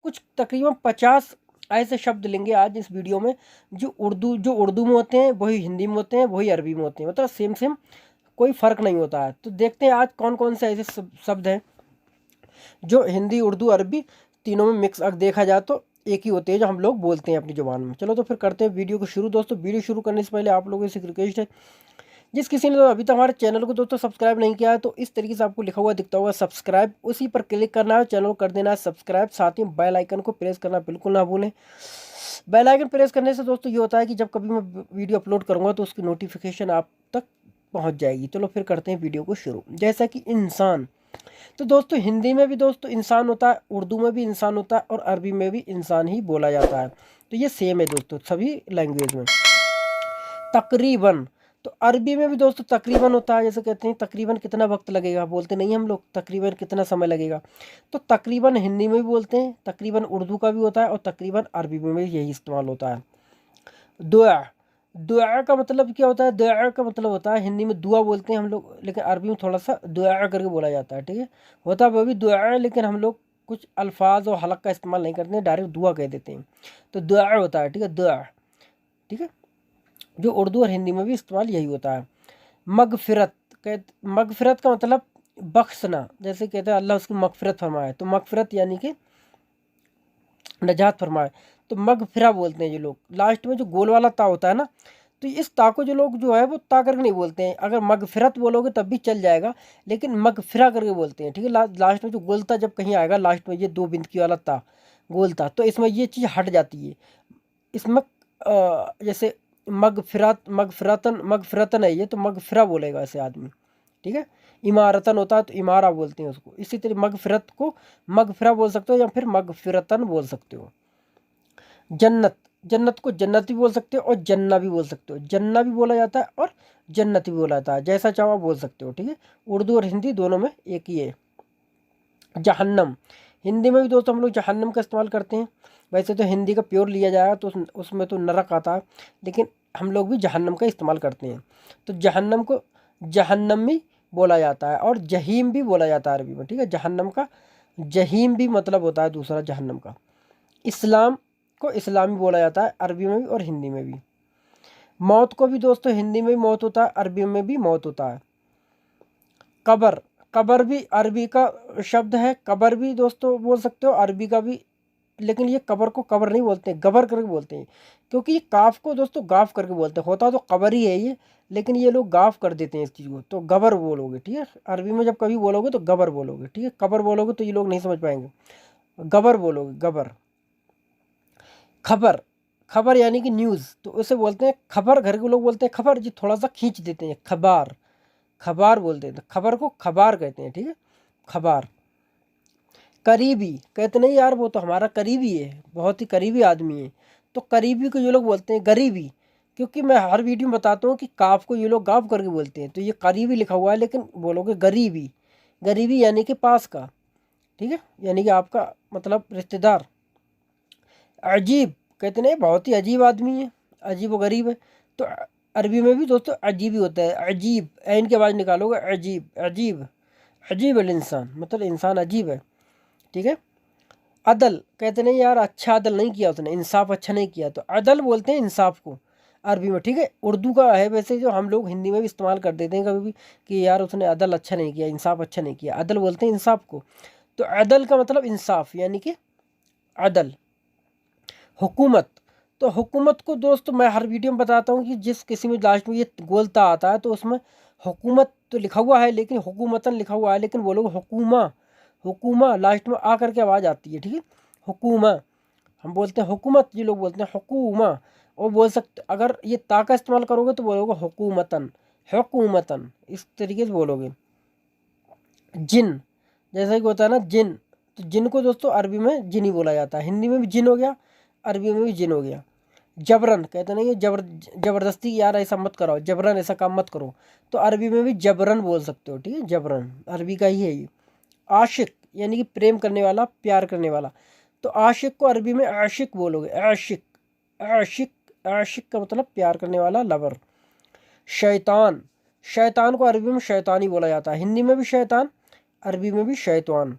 कुछ तकरीबन 50 ऐसे शब्द लेंगे आज इस वीडियो में, जो उर्दू में होते हैं वही हिंदी में होते हैं, वही अरबी में होते हैं, मतलब सेम सेम, कोई फ़र्क नहीं होता है। तो देखते हैं आज कौन कौन से ऐसे शब्द हैं जो हिंदी, उर्दू, अरबी तीनों में मिक्स अगर देखा जाए तो एक ही होते हैं, जो हम लोग बोलते हैं अपनी ज़ुबान में। चलो तो फिर करते हैं वीडियो को शुरू। दोस्तों वीडियो शुरू करने से पहले आप लोगों से एक रिक्वेस्ट है, जिस किसी ने तो अभी तक हमारे चैनल को दोस्तों सब्सक्राइब नहीं किया है तो इस तरीके से आपको लिखा हुआ दिखता होगा सब्सक्राइब, उसी पर क्लिक करना है, चैनल को कर देना है सब्सक्राइब, साथ ही बेल आइकन को प्रेस करना बिल्कुल ना भूलें। बेल आइकन प्रेस करने से दोस्तों ये होता है कि जब कभी मैं वीडियो अपलोड करूँगा तो उसकी नोटिफिकेशन आप तक पहुँच जाएगी। चलो फिर करते हैं वीडियो को शुरू। जैसा कि इंसान, तो दोस्तों हिंदी में भी दोस्तों इंसान होता है, उर्दू में भी इंसान होता है और अरबी में भी इंसान ही बोला जाता है। तो ये सेम है दोस्तों सभी लैंग्वेज में। तकरीबन, तो अरबी में भी दोस्तों तकरीबन होता है, जैसे कहते हैं तकरीबन कितना वक्त लगेगा, बोलते नहीं हम लोग तकरीबन कितना समय लगेगा। तो तकरीबन हिंदी में भी बोलते हैं, तकरीबन उर्दू का भी होता है और तकरीबन अरबी में भी यही इस्तेमाल होता है। दुआ, दुआ का मतलब क्या होता है? दुआ का मतलब होता है, हिंदी में दुआ बोलते हैं हम लोग, लेकिन अरबी में थोड़ा सा दुआ करके बोला जाता है, ठीक है। होता है वो भी दुआ है, लेकिन हम लोग कुछ अल्फाज और हलक का इस्तेमाल नहीं करते हैं, डायरेक्ट दुआ कह देते हैं। तो दुआ होता है, ठीक है, दुआ, ठीक है, जो उर्दू और हिंदी में भी इस्तेमाल यही होता है। मगफिरत, मगफिरत का मतलब बख्शना, जैसे कहते हैं अल्लाह उसकी मगफिरत फरमाए, तो मगफिरत यानी कि नजात फरमाए। तो मगफिरा बोलते हैं ये लोग, लास्ट में जो गोल वाला ता होता है ना, तो इस ता को जो लोग जो है वो ता करके नहीं बोलते हैं। अगर मगफिरत बोलोगे तब भी चल जाएगा, लेकिन मगफिरा करके बोलते हैं, ठीक है। लास्ट में जो गोल ता जब कहीं आएगा, लास्ट में ये दो बिंदकी वाला ता, गोल ता, तो इसमें ये चीज़ हट जाती है। इसमें जैसे मगफिरतन है ये, तो मगफिरा बोलेगा ऐसे आदमी, ठीक है। इमारतन होता है तो इमारा बोलते हैं उसको। इसी तरह मगफिरत को मगफिरा बोल सकते हो या फिर मगफिरतन बोल सकते हो। जन्नत, जन्नत को जन्नत भी बोल सकते हो और जन्ना भी बोल सकते हो। जन्ना भी बोला जाता है और जन्नत भी बोला जाता है, जैसा चाहो आप बोल सकते हो, ठीक है। उर्दू और हिंदी दोनों में एक ही है। जहन्नम, हिंदी में भी दोस्तों हम लोग जहन्नम का इस्तेमाल करते हैं। वैसे तो हिंदी का प्योर लिया जाएगा तो उसमें तो नरक आता है, लेकिन हम लोग भी जहन्नम का इस्तेमाल करते हैं। तो जहन्नम को जहन्नमी बोला जाता है और जहीम भी बोला जाता है अरबी में, ठीक है। जहन्नम का जहीम भी मतलब होता है दूसरा जहन्नम का। इस्लाम को इस्लामी बोला जाता है अरबी में भी और हिंदी में भी। मौत को भी दोस्तों हिंदी में भी मौत होता है, अरबी में भी मौत होता है। कब्र, कब्र भी अरबी का शब्द है, कब्र भी दोस्तों बोल सकते हो अरबी का भी, लेकिन ये कब्र को कब्र नहीं बोलते हैं, गबर करके बोलते हैं, क्योंकि ये काफ को दोस्तों गाफ करके बोलते हैं। होता तो कब्र ही है ये, लेकिन ये लोग गाफ कर देते हैं इस चीज़ को, तो गबर बोलोगे, ठीक है। अरबी में जब कभी बोलोगे तो गबर बोलोगे, ठीक है। कब्र बोलोगे तो ये लोग नहीं समझ पाएंगे, गबर बोलोगे, गबर। खबर, खबर यानी कि न्यूज़, तो उसे बोलते हैं खबर, घर के लोग बोलते हैं खबर, जी थोड़ा सा खींच देते हैं, खबर, खबर बोलते हैं, तो खबर को खबर कहते हैं, ठीक है, खबर। करीबी, कहते नहीं यार वो तो हमारा करीबी है, बहुत ही करीबी आदमी है, तो करीबी को ये लोग बोलते हैं गरीबी। क्योंकि मैं हर वीडियो में बताता हूँ कि काफ को ये लोग गाफ करके बोलते हैं, तो ये करीबी लिखा हुआ है, लेकिन बोलोगे गरीबी, गरीबी यानी कि पास का, ठीक है, यानी कि आपका मतलब रिश्तेदार। अजीब, कहते नहीं बहुत ही अजीब आदमी है, अजीब व गरीब है, तो अरबी में भी दोस्तों अजीब ही होता है, अजीब, ऐन की आवाज़ निकालोगे, अजीब, अजीब, अजीब है इंसान, मतलब इंसान अजीब है, ठीक है। अदल, कहते नहीं यार अच्छा अदल नहीं किया उसने, इंसाफ अच्छा नहीं किया, तो अदल बोलते हैं इंसाफ को अरबी में, ठीक है। उर्दू का है वैसे, जो हम लोग हिंदी में भी इस्तेमाल कर देते हैं कभी भी कि यार उसने अदल अच्छा नहीं किया, इंसाफ अच्छा नहीं किया, अदल बोलते हैं इंसाफ को। तो अदल का मतलब इंसाफ यानी कि अदल। हुकूमत, तो हुकूमत को दोस्तों मैं हर वीडियो में बताता हूँ कि जिस किसी में लास्ट में ये गोलता आता है तो उसमें हुकूमत तो लिखा हुआ है, लेकिन हुकूमतन लिखा हुआ है, लेकिन वो लोग हुकूमा, हुकूमा लास्ट में आ करके आवाज़ आती है, ठीक है, हुकूमा। हम बोलते हैं हुकूमत, ये लोग बोलते हैं हुकूमा। और बोल सकते अगर ये ता का इस्तेमाल करोगे तो बोलोगे हुकूमतन, हुकूमतन, इस तरीके से बोलोगे। जिन, जैसा कि होता है ना जिन, तो जिन को दोस्तों अरबी में जिन ही बोला जाता है, हिंदी में भी जिन हो गया, अरबी में भी जिन हो गया। जबरन, कहते नहीं है जबरदस्ती यार ऐसा मत करो, जबरन ऐसा काम मत करो, तो अरबी में भी जबरन बोल सकते हो, ठीक है, जबरन अरबी का ही है ये। आशिक यानी कि प्रेम करने वाला, प्यार करने वाला, तो आशिक को अरबी में आशिक बोलोगे, आशिक, आशिक, आशिक का मतलब प्यार करने वाला, लवर। शैतान, शैतान को अरबी में शैतानी बोला जाता है, हिंदी में भी शैतान, अरबी में भी शैतान।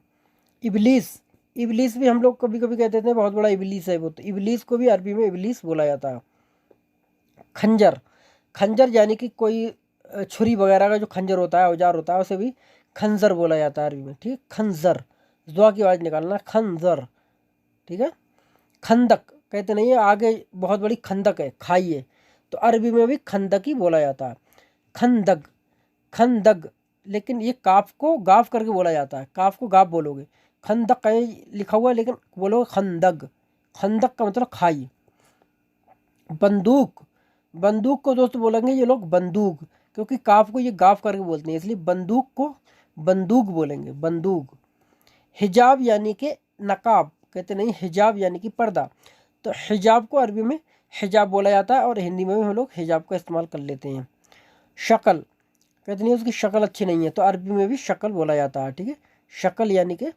इबलीस, इबलीस भी हम लोग कभी कभी कहते थे बहुत बड़ा इबलीस है वो, तो इबलीस को भी अरबी में इबलीस बोला जाता है। खंजर, खंजर यानी कि कोई छुरी वगैरह का जो खंजर होता है, औजार होता है, उसे भी खंजर बोला जाता है अरबी में, ठीक है। खंजर, जुआ की आवाज़ निकालना, खंजर, ठीक है। खंदक कहते नहीं है, आगे बहुत बड़ी खंदक है, खाई है, तो अरबी में भी खंदक ही बोला जाता है। खंदक, खंदक, लेकिन ये काफ को गाफ करके बोला जाता है, काफ को गाफ बोलोगे। खंदक कहीं लिखा हुआ है लेकिन बोलोगे खंदक, खंदक का मतलब खाई। बंदूक, बंदूक को दोस्त बोलेंगे ये लोग बंदूक, क्योंकि काफ को ये गाफ करके बोलते हैं, इसलिए बंदूक को बंदूक बोलेंगे, बंदूक। हिजाब यानी कि नकाब कहते नहीं, हिजाब यानी कि पर्दा, तो हिजाब को अरबी में हिजाब बोला जाता है और हिंदी में भी हम लोग हिजाब का इस्तेमाल कर लेते हैं। शक्ल कहते नहीं उसकी शक्ल अच्छी नहीं है, तो अरबी में भी शक्ल बोला जाता है, ठीक है। शक्ल यानी कि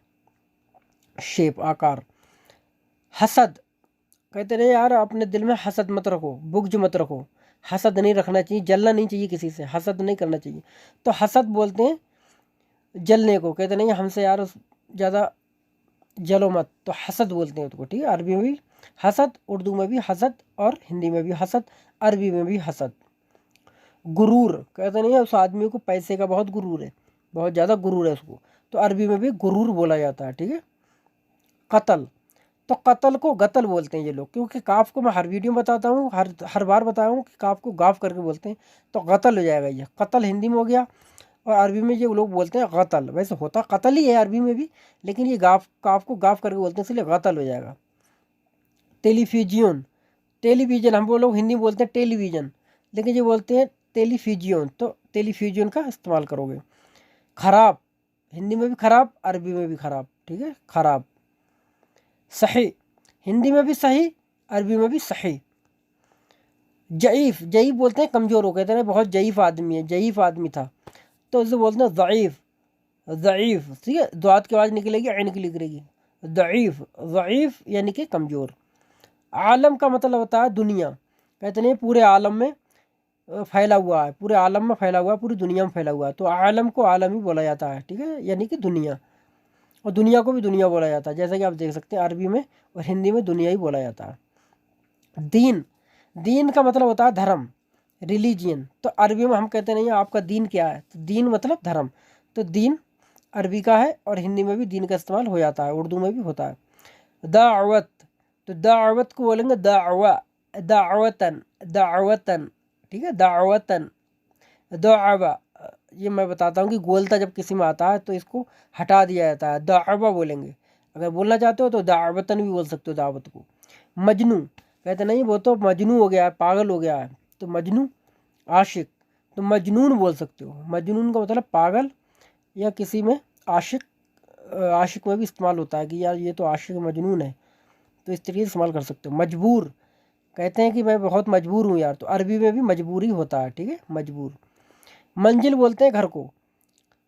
शेप, आकार। हसद कहते रहे यार अपने दिल में हसद मत रखो, बुग़्ज़ मत रखो, हसद नहीं रखना चाहिए, जलना नहीं चाहिए किसी से, हसद नहीं करना चाहिए, तो हसद बोलते हैं जलने को, कहते नहीं हमसे यार ज़्यादा जलो मत, तो हसद बोलते हैं उसको, ठीक है। अरबी में भी हसद, उर्दू में भी हसद और हिंदी में भी हसद, अरबी में भी हसद। गुरूर कहते नहीं है उस आदमी को पैसे का बहुत गुरूर है, बहुत ज़्यादा गुरूर है उसको, तो अरबी में भी गुरूर बोला जाता है, ठीक है। कत्ल, तो कत्ल को गतल बोलते हैं ये लोग, क्योंकि काफ को मैं हर वीडियो में बताता हूँ, हर बार बताया हूँ कि काफ को गाफ करके बोलते हैं, तो गतल हो जाएगा ये। कत्ल हिंदी में हो गया और अरबी में ये लोग बोलते हैं गतल, वैसे होता कत्ल ही है अरबी में भी, लेकिन ये गाफ काफ को गाफ करके बोलते हैं इसलिए गतल हो जाएगा। टेलीविजन, टेलीविजन हम लोग हिंदी में बोलते हैं टेलीविज़न, लेकिन ये बोलते हैं टेलीविजन, तो टेलीविजन का इस्तेमाल करोगे। खराब, हिंदी में भी खराब, अरबी में भी खराब, ठीक है, खराब। सही, हिंदी में भी सही, अरबी में भी सही। जईफ़, जईफ़ बोलते हैं कमज़ोर हो, कहते हैं बहुत जईफ़ आदमी है, जईफ़ आदमी था, तो उसे बोलते हैं ज़ईफ़, ज़ईफ़, ठीक है, द्वात की आवाज़ निकलेगी, ऐन की निकलेगी, ज़ईफ़, ज़ईफ़ यानी कि कमज़ोर। आलम का मतलब होता है दुनिया, कहते नहीं पूरे आलम में फैला हुआ है, पूरे आलम में फैला हुआ है, पूरी दुनिया में फैला हुआ है, तो आलम को आलम ही बोला जाता है, ठीक है, यानी कि दुनिया, और दुनिया को भी दुनिया बोला जाता है, जैसा कि आप देख सकते हैं अरबी में और हिंदी में दुनिया ही बोला जाता है। दीन, दीन का मतलब होता है धर्म, रिलीजियन, तो अरबी में हम कहते नहीं आपका दीन क्या है, तो दीन मतलब धर्म, तो दीन अरबी का है और हिंदी में भी दीन का इस्तेमाल हो जाता है, उर्दू में भी होता है। दावत, तो दावत को बोलेंगे दावा, दावतन, दावतन, ठीक है, दावतन, दावा, ये मैं बताता हूँ कि गोलता जब किसी में आता है तो इसको हटा दिया जाता है, दावा बोलेंगे। अगर बोलना चाहते हो तो दावतन भी बोल सकते हो दावत को। मजनू, कहते नहीं वो तो मजनू हो गया है, पागल हो गया है, तो मजनू। आशिक, तो मजनून बोल सकते हो, मजनून का मतलब पागल या किसी में आशिक, आशिक में भी इस्तेमाल होता है कि यार ये तो आशिक मजनून है, तो इस तरीके से इस्तेमाल कर सकते हो। मजबूर, कहते हैं कि मैं बहुत मजबूर हूँ यार, तो अरबी में भी मजबूरी होता है, ठीक है, मजबूर। मंजिल बोलते हैं घर को,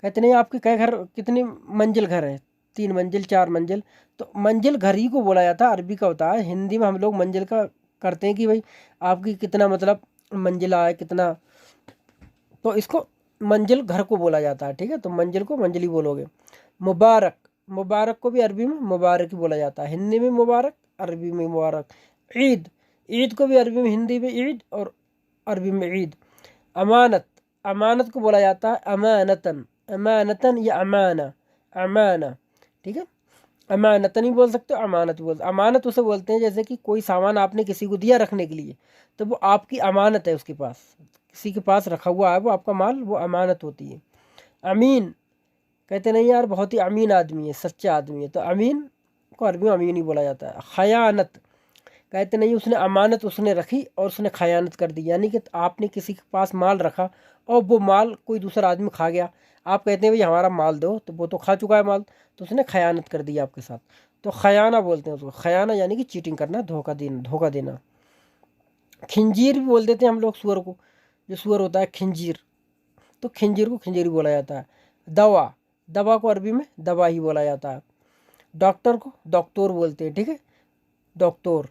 कहते नहीं आपके कई घर, कितनी मंजिल घर है, 3 मंजिल 4 मंजिल, तो मंजिल घर ही को बोला जाता है, अरबी का होता है। हिंदी में हम लोग मंजिल का करते हैं कि भाई आपकी कितना मतलब मंजिला है कितना, तो इसको मंजिल घर को बोला जाता है, ठीक है, तो मंजिल को मंजिल ही बोलोगे। मुबारक, मुबारक को भी अरबी में मुबारक ही बोला जाता है, हिंदी में मुबारक, अरबी में मुबारक। ईद, ईद को भी अरबी में हिंदी में ईद और अरबी में ईद। अमानत, अमानत को बोला जाता है अमानतन, अमानतन या अमाना, अमाना, ठीक है, अमानतन ही बोल सकते हो, अमानत बोल, अमानत उसे बोलते हैं जैसे कि कोई सामान आपने किसी को दिया रखने के लिए, तो वो आपकी अमानत है, उसके पास किसी के पास रखा हुआ है वो आपका माल, वो अमानत होती है। अमीन, कहते नहीं यार बहुत ही अमीन आदमी है, सच्चा आदमी है, तो अमीन को अरबी में अमीन ही बोला जाता है। खयानत, कहते नहीं उसने अमानत उसने रखी और उसने खयानत कर दी, यानी कि आपने किसी के पास माल रखा और वो माल कोई दूसरा आदमी खा गया, आप कहते हैं भाई हमारा माल दो, तो वो तो खा चुका है माल, तो उसने खयानत कर दी आपके साथ, तो खयाना बोलते हैं उसको, खयाना यानी कि चीटिंग करना, धोखा देना, धोखा देना। खिंजीर भी बोल देते हैं हम लोग सुअर को, जो सुअर होता है खिंजीर, तो खिंजीर को खिंजीर बोला जाता है। दवा, दवा को अरबी में दवा ही बोला जाता है। डॉक्टर को डॉक्टर बोलते हैं, ठीक है, डॉक्टर।